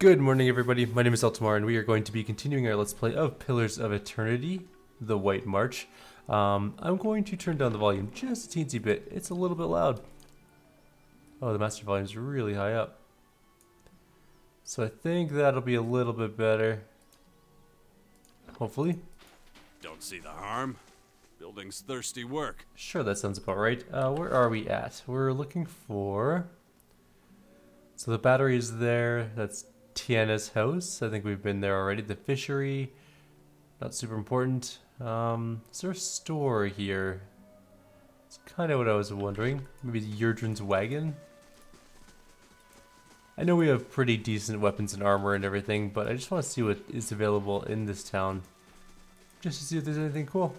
Good morning, everybody. My name is Eltimar, and we are going to be continuing our Let's Play of Pillars of Eternity, The White March. I'm going to turn down the volume just a teensy bit. It's a little bit loud. Oh, the master volume is really high up. So I think that'll be a little bit better. Hopefully. Don't see the harm. Building's thirsty work. Sure, that sounds about right. Where are we at? We're looking for... So the battery is there. That's Tiana's house. I think we've been there already. The fishery, not super important. Is there a store here? It's kind of what I was wondering. Maybe Yurdrin's wagon? I know we have pretty decent weapons and armor and everything, but I just want to see what is available in this town. Just to see if there's anything cool.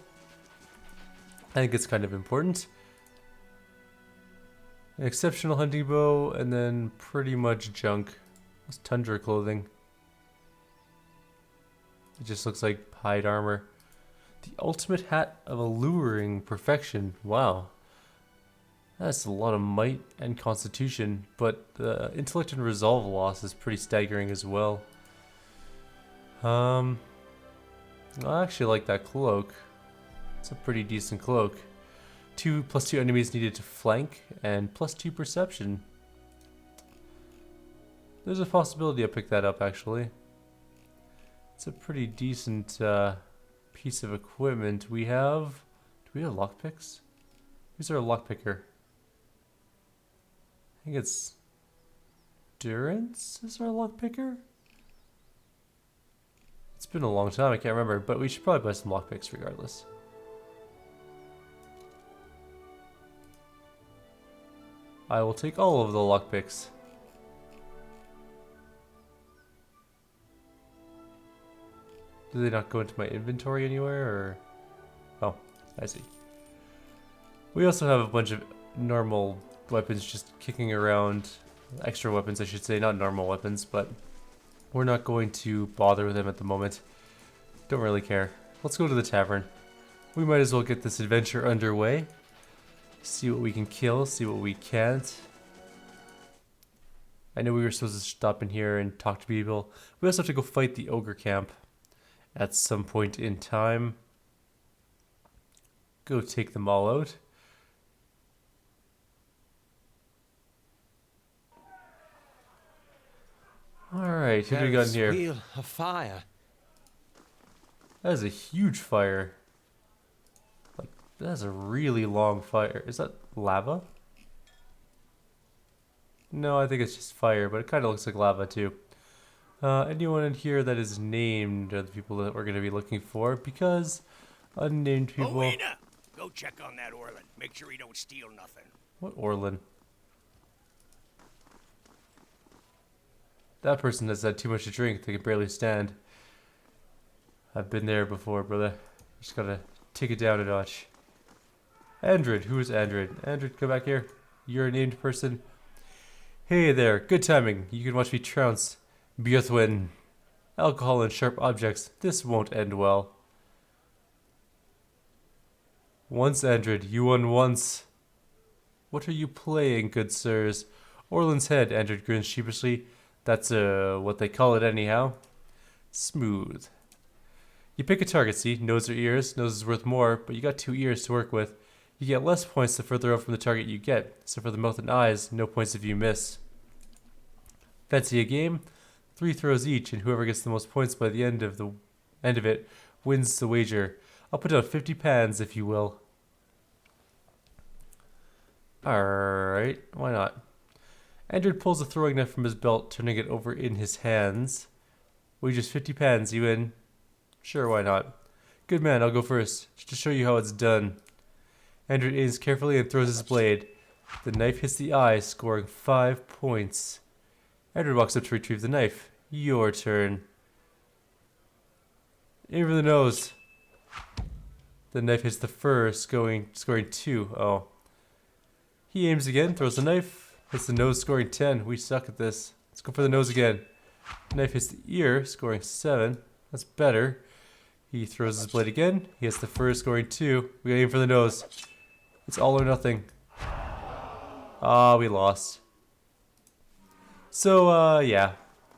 I think it's kind of important. An exceptional hunting bow, and then pretty much junk. It's tundra clothing. It just looks like hide armor. The ultimate hat of alluring perfection. Wow. That's a lot of might and constitution, but the intellect and resolve loss is pretty staggering as well. I actually like that cloak. It's a pretty decent cloak. 2+2 enemies needed to flank, and +2 perception. There's a possibility I'll pick that up, actually. It's a pretty decent piece of equipment. We have... Do we have lockpicks? Who's our lockpicker? I think it's... Durance is our lockpicker? It's been a long time, I can't remember, but we should probably buy some lockpicks regardless. I will take all of the lockpicks. Do they not go into my inventory anywhere, or... Oh, I see. We also have a bunch of normal weapons just kicking around. Extra weapons, I should say, not normal weapons, but we're not going to bother with them at the moment. Don't really care. Let's go to the tavern. We might as well get this adventure underway. See what we can kill, see what we can't. I know we were supposed to stop in here and talk to people. We also have to go fight the ogre camp at some point in time. Go take them all out. Alright, what do we got in here? Wheel of fire. That is a huge fire. Like, that's a really long fire. Is that lava? No, I think it's just fire, but it kind of looks like lava too. Anyone in here that is named are the people that we're going to be looking for, because unnamed people... Owena, go check on that Orlin. Make sure he don't steal nothing. What Orlin? That person has had too much to drink. They can barely stand. I've been there before, brother. Just gotta take it down a notch. Andred. Who is Andred? Andred, come back here. You're a named person. Hey there. Good timing. You can watch me trounce Björthwin. Alcohol and sharp objects. This won't end well. Once, Andred. You won once. What are you playing, good sirs? Orlin's head, Andred grins sheepishly. That's what they call it anyhow. Smooth. You pick a target, see? Nose or ears? Nose is worth more, but you got 2 ears to work with. You get less points the further out from the target you get, so for the mouth and eyes, no points if you miss. Fancy a game? 3 throws each, and whoever gets the most points by the end of it wins the wager. I'll put out 50 pans, if you will. Alright, why not? Andred pulls a throwing knife from his belt, turning it over in his hands. Wagers 50 pans, you in? Sure, why not? Good man, I'll go first, just to show you how it's done. Andred aims carefully and throws his blade. The knife hits the eye, scoring 5 points. Andred walks up to retrieve the knife. Your turn. Aim for the nose. The knife hits the fur, scoring 2. Oh. He aims again, throws the knife, hits the nose, scoring 10. We suck at this. Let's go for the nose again. Knife hits the ear, scoring 7. That's better. He throws his blade again. He hits the fur, scoring 2. We gotta aim for the nose. It's all or nothing. Ah, we lost. So, yeah.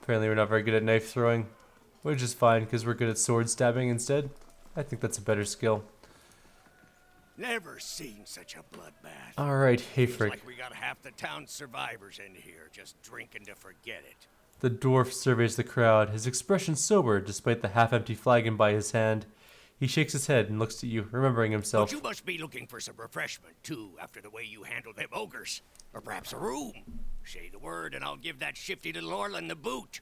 Apparently we're not very good at knife throwing, which is fine because we're good at sword stabbing instead. I think that's a better skill. Never seen such a bloodbath. Alright, Feels Hayfrick. like we got half the town's survivors in here, just drinking to forget it. The dwarf surveys the crowd, his expression sober despite the half-empty flagon by his hand. He shakes his head and looks at you, remembering himself. But you must be looking for some refreshment, too, after the way you handled them ogres. Or perhaps a room. Say the word and I'll give that shifty little Orlin the boot.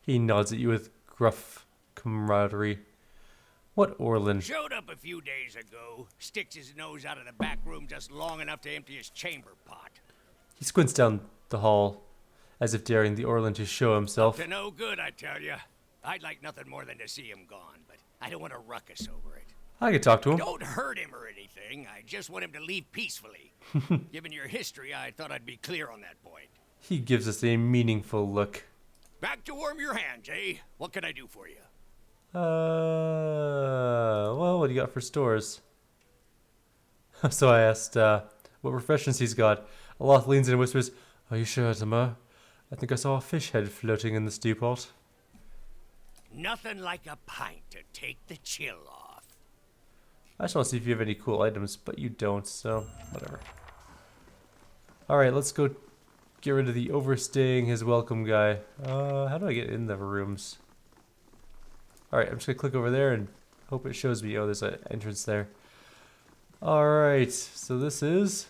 He nods at you with gruff camaraderie. What Orlin? Showed up a few days ago, sticks his nose out of the back room just long enough to empty his chamber pot. He squints down the hall, as if daring the Orlin to show himself. To no good, I tell ya. I'd like nothing more than to see him gone, but I don't want a ruckus over it. I could talk to him. Don't hurt him or anything. I just want him to leave peacefully. Given your history, I thought I'd be clear on that point. He gives us a meaningful look. Back to warm your hands, eh? What can I do for you? Well, what do you got for stores? So I asked, what refreshments he's got. Aloth leans in and whispers, "Are you sure, Eltimar? I think I saw a fish head floating in the stew pot." Nothing like a pint to take the chill off. I just want to see if you have any cool items, but you don't, so whatever. Alright, let's go get rid of the overstaying his welcome guy. How do I get in the rooms? Alright, I'm just going to click over there and hope it shows me. Oh, there's an entrance there. Alright, so this is...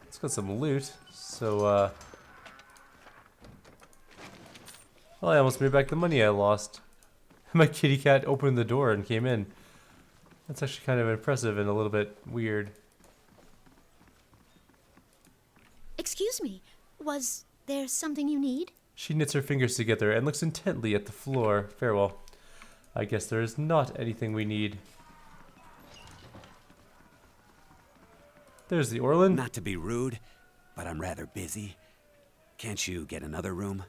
It's got some loot. So, well, I almost made back the money I lost. My kitty cat opened the door and came in. That's actually kind of impressive and a little bit weird. Excuse me, was there something you need? She knits her fingers together and looks intently at the floor. Farewell. I guess there is not anything we need. There's the Orlin. Not to be rude, but I'm rather busy. Can't you get another room?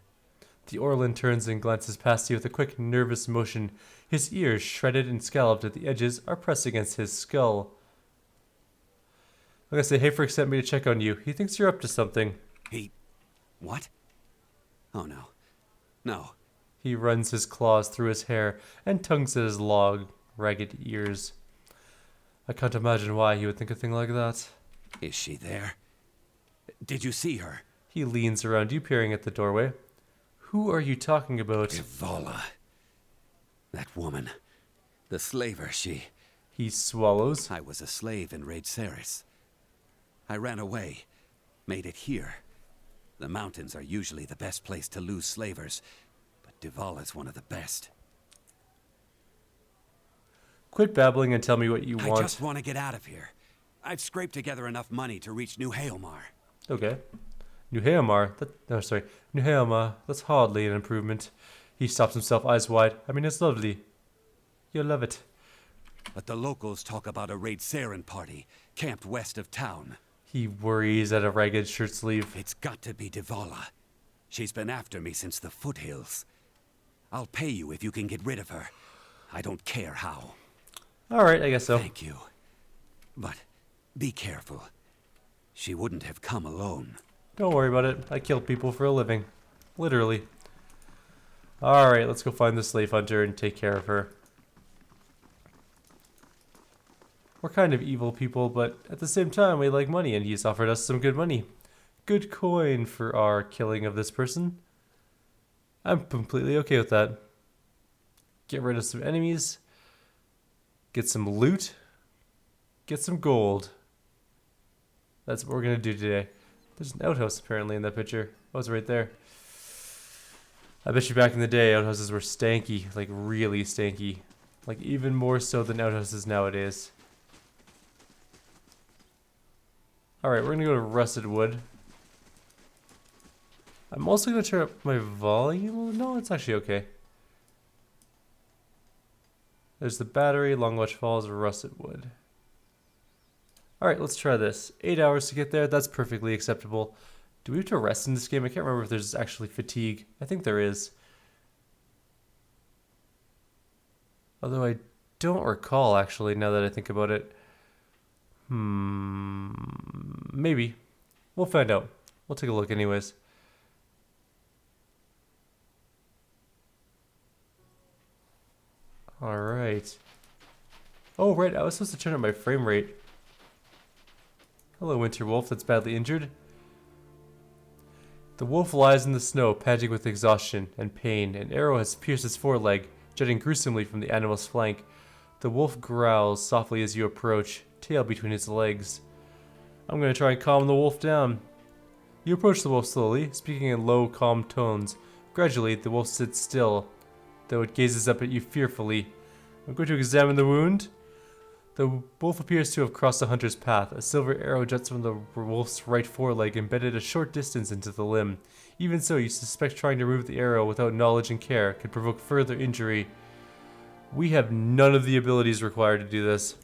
The Orlin turns and glances past you with a quick, nervous motion. His ears, shredded and scalloped at the edges, are pressed against his skull. Like I say, Hayfrick sent me to check on you. He thinks you're up to something. He... what? Oh no. No. He runs his claws through his hair and tugs at his long, ragged ears. I can't imagine why he would think a thing like that. Is she there? Did you see her? He leans around you, peering at the doorway. Who are you talking about? Devala. That woman. The slaver, she... He swallows. I was a slave in Raid Ceres. I ran away. Made it here. The mountains are usually the best place to lose slavers, but Devala's one of the best. Quit babbling and tell me what you I want. just want to get out of here. I've scraped together enough money to reach New Haelmar. Okay. New Haelmar. New Haelmar. That's hardly an improvement. He stops himself, eyes wide. I mean, it's lovely. You'll love it. But the locals talk about a Raid Saren party, camped west of town. He worries at a ragged shirt sleeve. It's got to be Devala. She's been after me since the foothills. I'll pay you if you can get rid of her. I don't care how. Alright, I guess so. Thank you. But be careful. She wouldn't have come alone. Don't worry about it. I kill people for a living. Literally. Alright, let's go find the slave hunter and take care of her. We're kind of evil people, but at the same time we like money, and he's offered us some good money. Good coin for our killing of this person. I'm completely okay with that. Get rid of some enemies. Get some loot. Get some gold. That's what we're going to do today. There's an outhouse apparently in that picture. Oh, it's right there. I bet you back in the day outhouses were stanky, like really stanky. Like even more so than outhouses nowadays. Alright, we're going to go to Rusted Wood. I'm also going to turn up my volume. No, it's actually okay. There's the battery, Longwatch Falls, Rusted Wood. Alright, let's try this. 8 hours to get there, that's perfectly acceptable. Do we have to rest in this game? I can't remember if there's actually fatigue. I think there is. Although I don't recall, actually, now that I think about it. Maybe. We'll find out. We'll take a look anyways. Alright. Oh, right, I was supposed to turn up my frame rate. Hello, Winter Wolf that's badly injured. The wolf lies in the snow, panting with exhaustion and pain. An arrow has pierced his foreleg, jutting gruesomely from the animal's flank. The wolf growls softly as you approach, tail between his legs. I'm gonna try and calm the wolf down. You approach the wolf slowly, speaking in low, calm tones. Gradually, the wolf sits still, though it gazes up at you fearfully. I'm going to examine the wound. The wolf appears to have crossed the hunter's path. A silver arrow juts from the wolf's right foreleg, embedded a short distance into the limb. Even so, you suspect trying to remove the arrow without knowledge and care could provoke further injury. We have none of the abilities required to do this.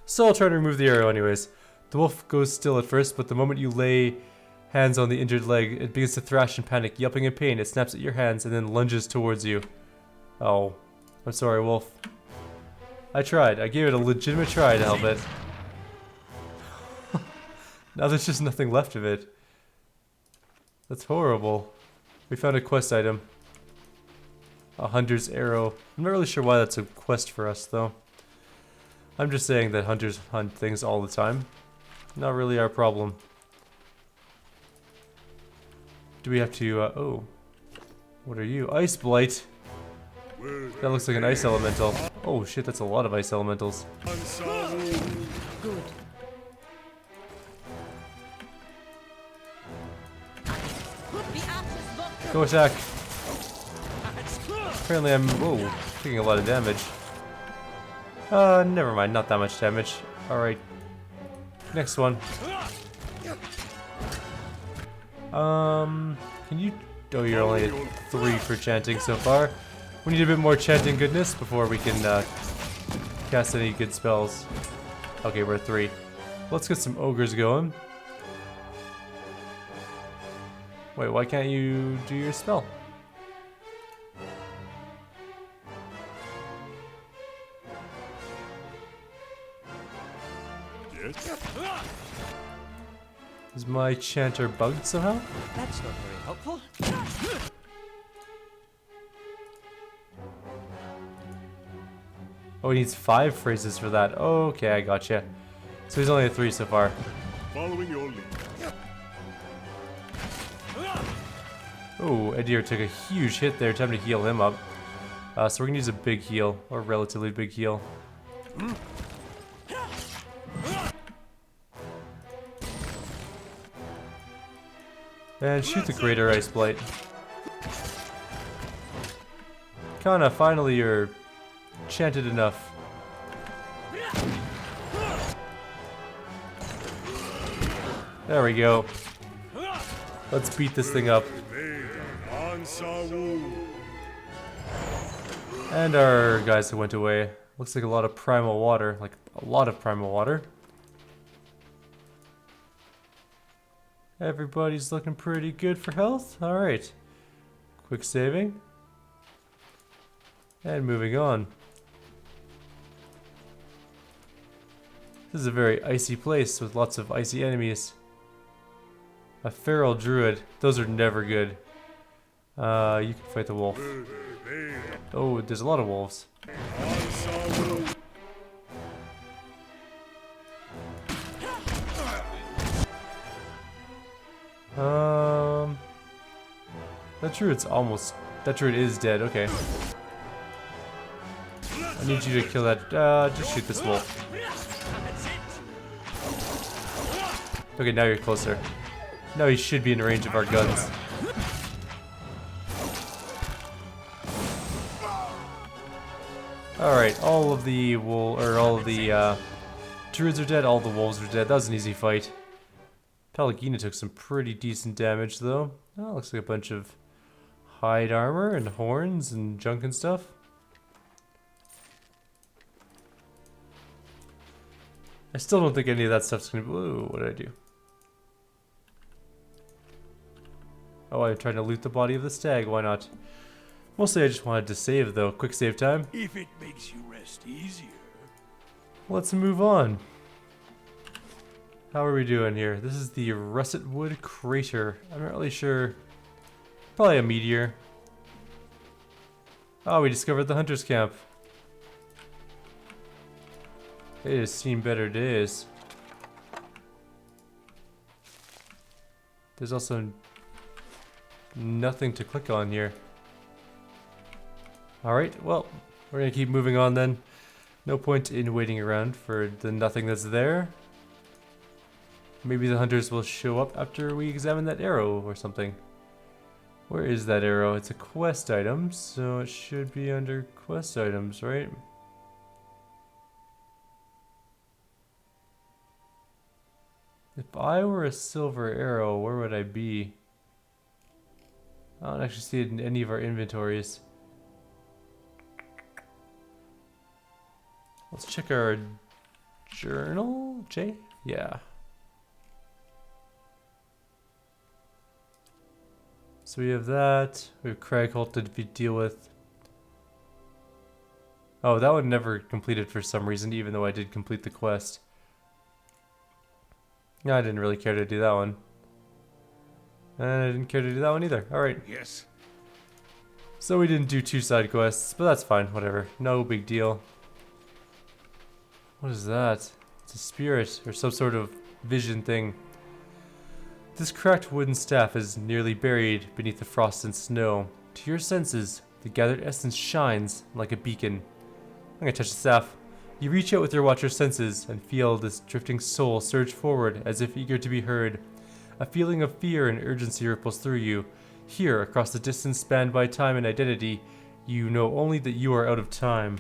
So I'll try to remove the arrow anyways. The wolf goes still at first, but the moment you lay hands on the injured leg, it begins to thrash and panic. Yelping in pain, it snaps at your hands and then lunges towards you. Oh, I'm sorry, wolf. I tried. I gave it a legitimate try to help it. Now there's just nothing left of it. That's horrible. We found a quest item. A hunter's arrow. I'm not really sure why that's a quest for us, though. I'm just saying that hunters hunt things all the time. Not really our problem. Do we have to, oh. What are you? Ice Blight. That looks like an ice elemental. Oh shit, that's a lot of ice elementals. Good. Go attack. Apparently I'm, whoa, taking a lot of damage. Never mind, not that much damage. Alright. Next one. Can you, oh, you're only at 3 for chanting so far. We need a bit more chanting goodness before we can, cast any good spells. Okay, we're at 3. Let's get some ogres going. Wait, why can't you do your spell? Is my chanter bugged somehow? That's not very helpful. Oh, he needs 5 phrases for that. Okay, I gotcha. So he's only at 3 so far. Following your lead. Oh, Edir took a huge hit there. Time to heal him up. So we're gonna use a big heal, or a relatively big heal. And shoot the Greater Ice Blight. Kana, finally you're chanted enough. There we go. Let's beat this thing up. And our guys who went away. Looks like a lot of primal water. Like a lot of primal water. Everybody's looking pretty good for health. Alright. Quick saving. And moving on. This is a very icy place with lots of icy enemies. A feral druid. Those are never good. You can fight the wolf. Oh, there's a lot of wolves. That druid is dead, okay. I need you to kill that, just shoot this wolf. Okay, now you're closer. Now he should be in range of our guns. Alright, all of the druids are dead, all the wolves are dead. That was an easy fight. Pallegina took some pretty decent damage though. Oh, looks like a bunch of hide armor and horns and junk and stuff. I still don't think any of that stuff's gonna be. Ooh, what did I do? Oh, I'm trying to loot the body of the stag, why not? Mostly I just wanted to save though. Quick save time. If it makes you rest easier. Let's move on. How are we doing here? This is the Russet Wood Crater. I'm not really sure. Probably a meteor. Oh, we discovered the hunter's camp. It has seen better days. There's also nothing to click on here. Alright, well, we're gonna keep moving on then. No point in waiting around for the nothing that's there. Maybe the hunters will show up after we examine that arrow or something. Where is that arrow? It's a quest item, so it should be under quest items, right? If I were a silver arrow, where would I be? I don't actually see it in any of our inventories. Let's check our journal, Jay? Yeah. So we have that. We have Cragholt to deal with. Oh, that one never completed for some reason, even though I did complete the quest. No, I didn't really care to do that one. And I didn't care to do that one either. Alright. Yes. So we didn't do 2 side quests, but that's fine, whatever. No big deal. What is that? It's a spirit, or some sort of vision thing. This cracked wooden staff is nearly buried beneath the frost and snow. To your senses, the gathered essence shines like a beacon. I'm gonna touch the staff. You reach out with your watcher's senses and feel this drifting soul surge forward as if eager to be heard. A feeling of fear and urgency ripples through you. Here, across the distance spanned by time and identity, you know only that you are out of time.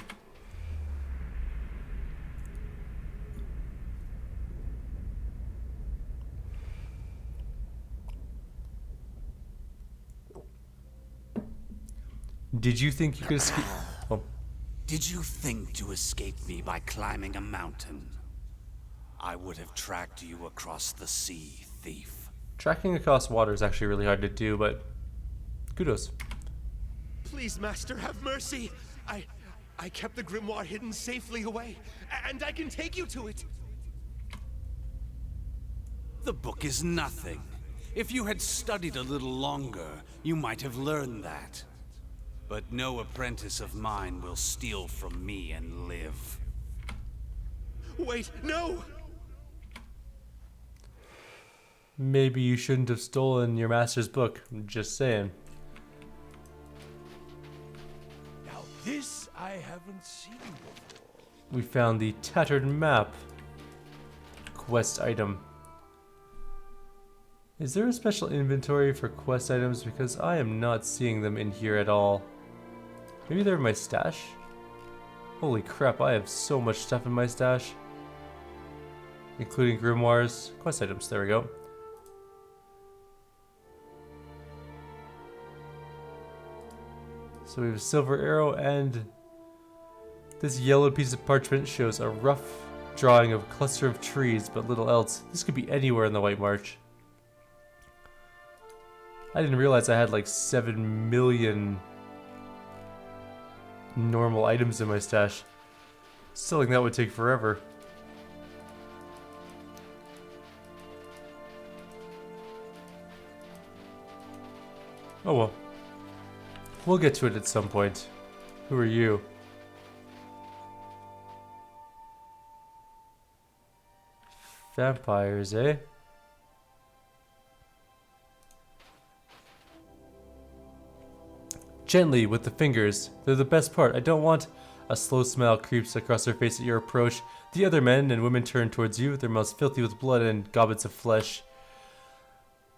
Did you think you could escape? Oh. Did you think to escape me by climbing a mountain? I would have tracked you across the sea, thief. Tracking across water is actually really hard to do, but kudos. Please, Master, have mercy. I kept the grimoire hidden safely away, and I can take you to it. The book is nothing. If you had studied a little longer, you might have learned that. But no apprentice of mine will steal from me and live. Wait, no! Maybe you shouldn't have stolen your master's book. I'm just saying. Now this I haven't seen before. We found the tattered map. Quest item. Is there a special inventory for quest items? Because I am not seeing them in here at all. Maybe they're in my stash? Holy crap, I have so much stuff in my stash. Including grimoires. Quest items, there we go. So we have a silver arrow, and this yellow piece of parchment shows a rough drawing of a cluster of trees, but little else. This could be anywhere in the White March. I didn't realize I had like 7 million normal items in my stash. Selling that would take forever. Oh well. We'll get to it at some point. Who are you? Vampires, eh? Gently, with the fingers. They're the best part. I don't want... A slow smile creeps across her face at your approach. The other men and women turn towards you, their mouths filthy with blood and gobbets of flesh.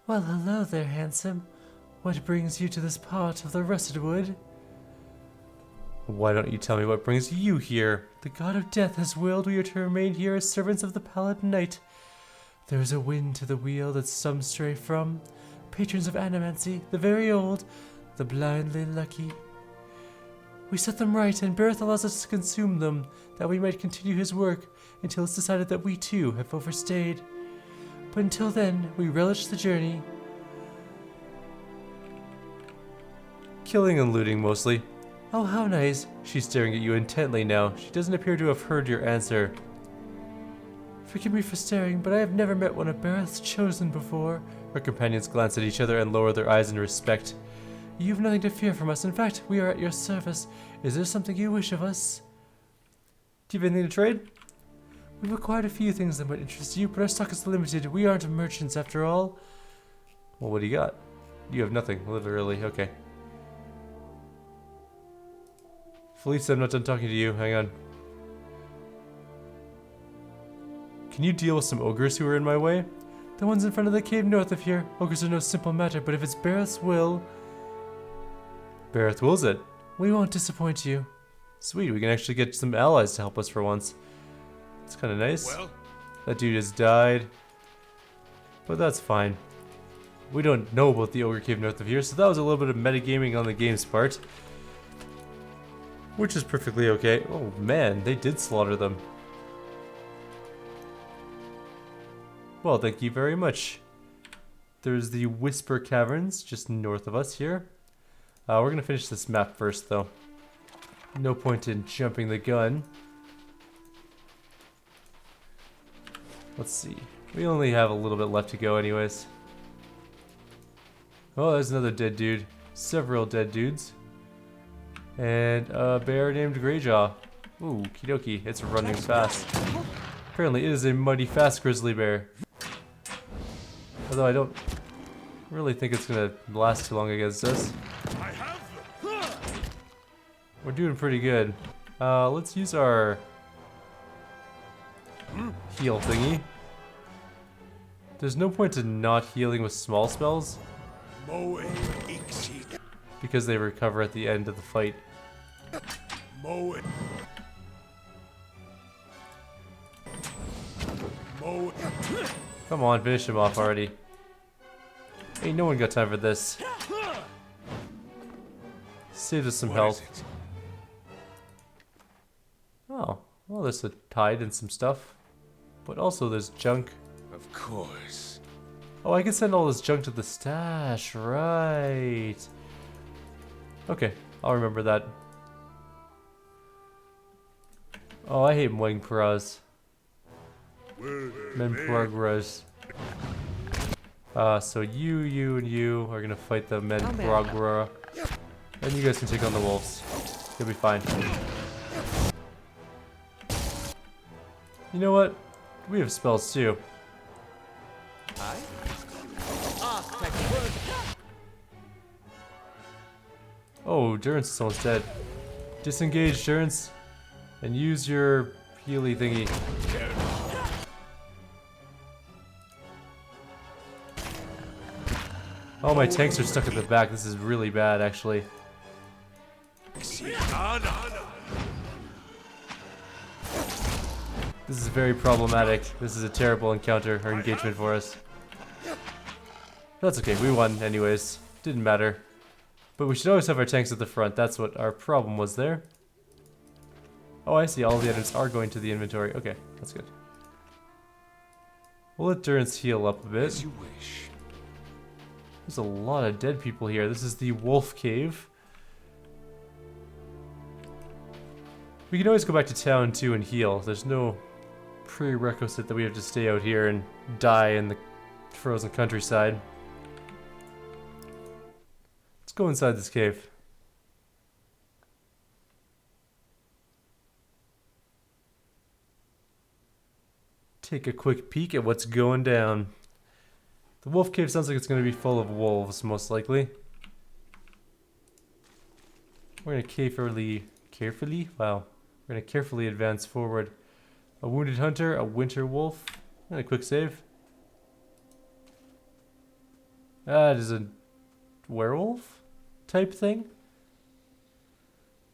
Well, hello there, handsome. What brings you to this part of the Rusted Wood? Why don't you tell me what brings you here? The god of death has willed we are to remain here as servants of the pallid night. There is a wind to the wheel that some stray from. Patrons of animancy, the very old, the blindly lucky. We set them right, and Bareth allows us to consume them, that we might continue his work until it's decided that we too have overstayed. But until then, we relish the journey. Killing and looting mostly. Oh, how nice. She's staring at you intently now. She doesn't appear to have heard your answer. Forgive me for staring, but I have never met one of Bareth's chosen before. Her companions glance at each other and lower their eyes in respect. You have nothing to fear from us. In fact, we are at your service. Is there something you wish of us? Do you have anything to trade? We've acquired a few things that might interest you, but our stock is limited. We aren't merchants after all. Well, what do you got? You have nothing, literally. Okay. Felicia, I'm not done talking to you. Hang on. Can you deal with some ogres who are in my way? The ones in front of the cave north of here. Ogres are no simple matter, but if it's Bareth's will... Bareth wills it. We won't disappoint you. Sweet, we can actually get some allies to help us for once. It's kind of nice. Well, That dude has died. But that's fine. We don't know about the Ogre Cave north of here, so that was a little bit of metagaming on the game's part. Which is perfectly okay. Oh man, they did slaughter them. Well, thank you very much. There's the Whisper Caverns just north of us here. We're gonna finish this map first though. No point in jumping the gun. Let's see. We only have a little bit left to go anyways. Oh, there's another dead dude. Several dead dudes. And a bear named Greyjaw. Ooh, kidoki. It's running fast. Apparently it is a mighty fast grizzly bear. Although I don't really think it's gonna last too long against us. I have them. We're doing pretty good. Let's use our heal thingy. There's no point in not healing with small spells Moe Ixi. because they recover at the end of the fight. Moe. Moe. Come on, finish him off already. Ain't no one got time for this. Save us some What health. is it? Oh, well, there's a tide and some stuff. But also there's junk. Of course. Oh, I can send all this junk to the stash, right. Okay, I'll remember that. Oh, I hate Mwangparas. Menprogras. So you, and you are gonna fight the Menprogra. And you guys can take on the wolves. You'll be fine. You know what? We have spells too. Oh, Durance is almost dead. Disengage, Durance. And use your healy thingy. Oh, my tanks are stuck at the back. This is really bad, actually. This is very problematic. This is a terrible encounter or engagement for us. That's okay, we won anyways. Didn't matter. But we should always have our tanks at the front. That's what our problem was there. Oh, I see. All the items are going to the inventory. Okay, that's good. We'll let Durance heal up a bit. As you wish. There's a lot of dead people here. This is the Wolf Cave. We can always go back to town too and heal. There's no prerequisite that we have to stay out here and die in the frozen countryside. Let's go inside this cave. Take a quick peek at what's going down. The wolf cave sounds like it's going to be full of wolves, most likely. We're going to Wow. We're going to carefully advance forward. A wounded hunter, a winter wolf, and a quick save. That is a werewolf type thing.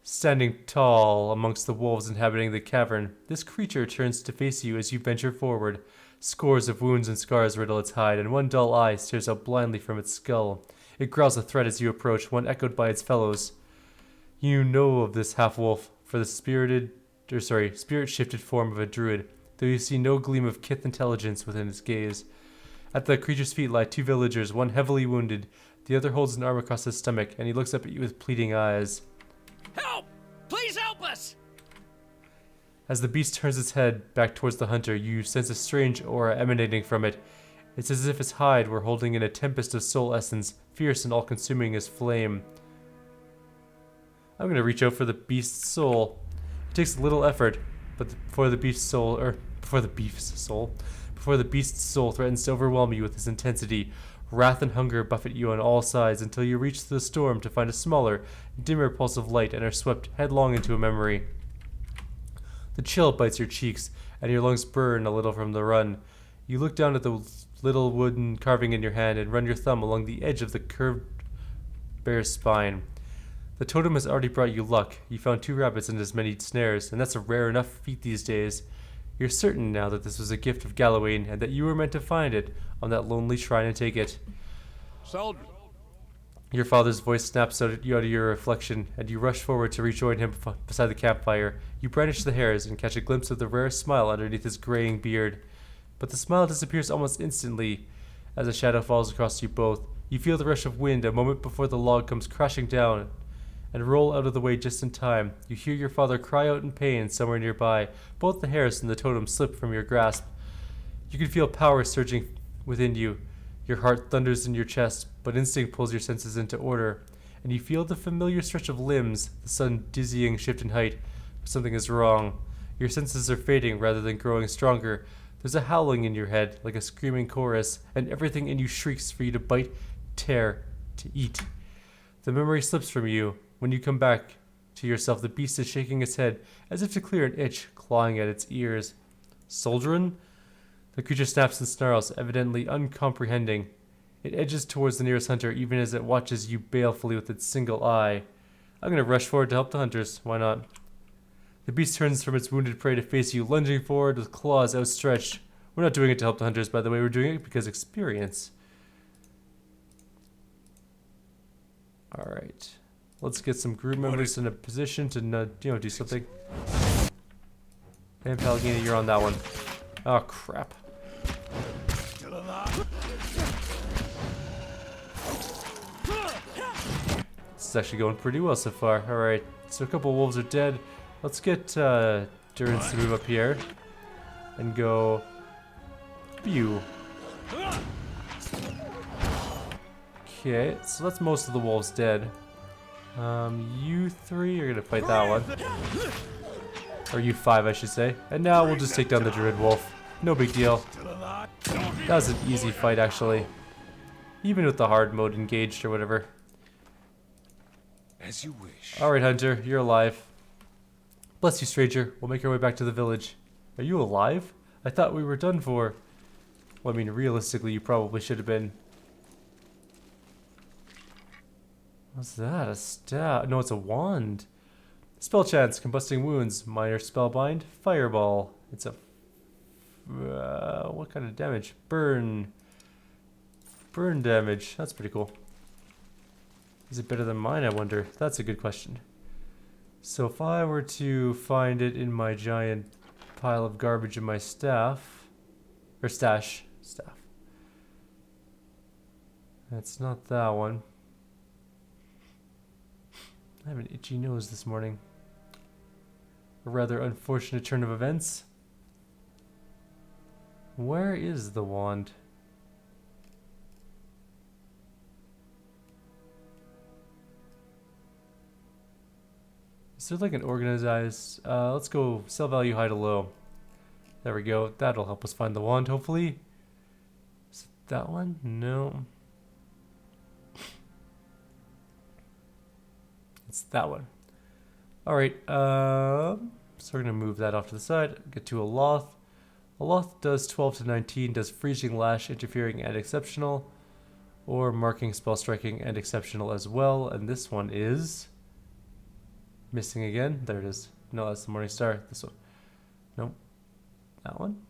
Standing tall amongst the wolves inhabiting the cavern, this creature turns to face you as you venture forward. Scores of wounds and scars riddle its hide, and one dull eye stares out blindly from its skull. It growls a threat as you approach, one echoed by its fellows. You know of this half-wolf for the spirit-shifted form of a druid, though you see no gleam of kith intelligence within its gaze. At the creature's feet lie two villagers, one heavily wounded, the other holds an arm across his stomach, and he looks up at you with pleading eyes. Help! Please help us! As the beast turns its head back towards the hunter, you sense a strange aura emanating from it. It's as if its hide were holding in a tempest of soul essence, fierce and all-consuming as flame. I'm gonna reach out for the beast's soul. It takes little effort, but before the beast's soul threatens to overwhelm you with its intensity, wrath and hunger buffet you on all sides until you reach the storm to find a smaller, dimmer pulse of light and are swept headlong into a memory. The chill bites your cheeks, and your lungs burn a little from the run. You look down at the little wooden carving in your hand and run your thumb along the edge of the curved bear's spine. The totem has already brought you luck. You found 2 rabbits and as many snares, and that's a rare enough feat these days. You're certain now that this was a gift of Gallowayne, and that you were meant to find it on that lonely shrine and take it. Soldier. Your father's voice snaps out at you out of your reflection, and you rush forward to rejoin him beside the campfire. You brandish the hairs and catch a glimpse of the rare smile underneath his graying beard. But the smile disappears almost instantly as a shadow falls across you both. You feel the rush of wind a moment before the log comes crashing down and roll out of the way just in time. You hear your father cry out in pain somewhere nearby. Both the hairs and the totem slip from your grasp. You can feel power surging within you. Your heart thunders in your chest, but instinct pulls your senses into order, and you feel the familiar stretch of limbs, the sudden dizzying shift in height. Something is wrong. Your senses are fading rather than growing stronger. There's a howling in your head, like a screaming chorus, and everything in you shrieks for you to bite, tear, to eat. The memory slips from you. When you come back to yourself, the beast is shaking its head, as if to clear an itch, clawing at its ears. Soldierin'? The creature snaps and snarls, evidently uncomprehending. It edges towards the nearest hunter, even as it watches you balefully with its single eye. I'm gonna rush forward to help the hunters. Why not? The beast turns from its wounded prey to face you, lunging forward with claws outstretched. We're not doing it to help the hunters, by the way. We're doing it because experience. Alright. Let's get some group members in a position to, do something. And Pallegina, you're on that one. Oh, crap. This is actually going pretty well so far. Alright, so a couple wolves are dead. Let's get Durance to move up here and go pew. Okay, so that's most of the wolves dead. You 3 are gonna fight that one. Or you 5, I should say. And now we'll just take down the Druid Wolf. No big deal. That was an easy fight, actually. Even with the hard mode engaged or whatever. As you wish. Alright, Hunter, you're alive. Bless you, stranger. We'll make our way back to the village. Are you alive? I thought we were done for. Well, I mean, realistically, you probably should have been. What's that? A staff? No, it's a wand. Spell chance, combusting wounds, minor spellbind, fireball. It's a what kind of damage? Burn damage. That's pretty cool. Is it better than mine, I wonder? That's a good question. So if I were to find it in my giant pile of garbage in my staff, or stash, that's not that one. I have an itchy nose this morning. A rather unfortunate turn of events. Where is the wand? Is there like an organized... let's go sell value high to low. There we go. That'll help us find the wand, hopefully. Is it that one? No. It's that one. Alright, so we're going to move that off to the side. Get to a Loth. A Loth does 12 to 19, does freezing, lash, interfering, and exceptional. Or marking, spell striking, and exceptional as well. And this one is... missing again. There it is. No, that's the Morning Star. This one. Nope. That one?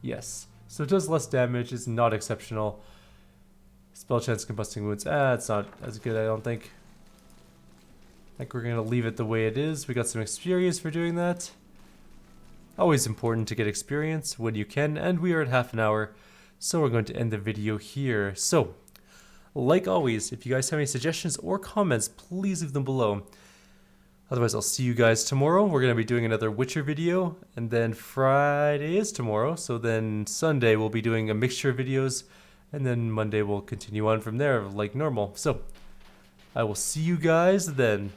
Yes. So it does less damage. It's not exceptional. Spell chance, combusting wounds. It's not as good, I don't think. I think we're going to leave it the way it is. We got some experience for doing that. Always important to get experience when you can, and we are at half an hour, so we're going to end the video here. So, like always, if you guys have any suggestions or comments, please leave them below. Otherwise, I'll see you guys tomorrow. We're going to be doing another Witcher video. And then Friday is tomorrow. So then Sunday we'll be doing a mixture of videos. And then Monday we'll continue on from there like normal. So I will see you guys then.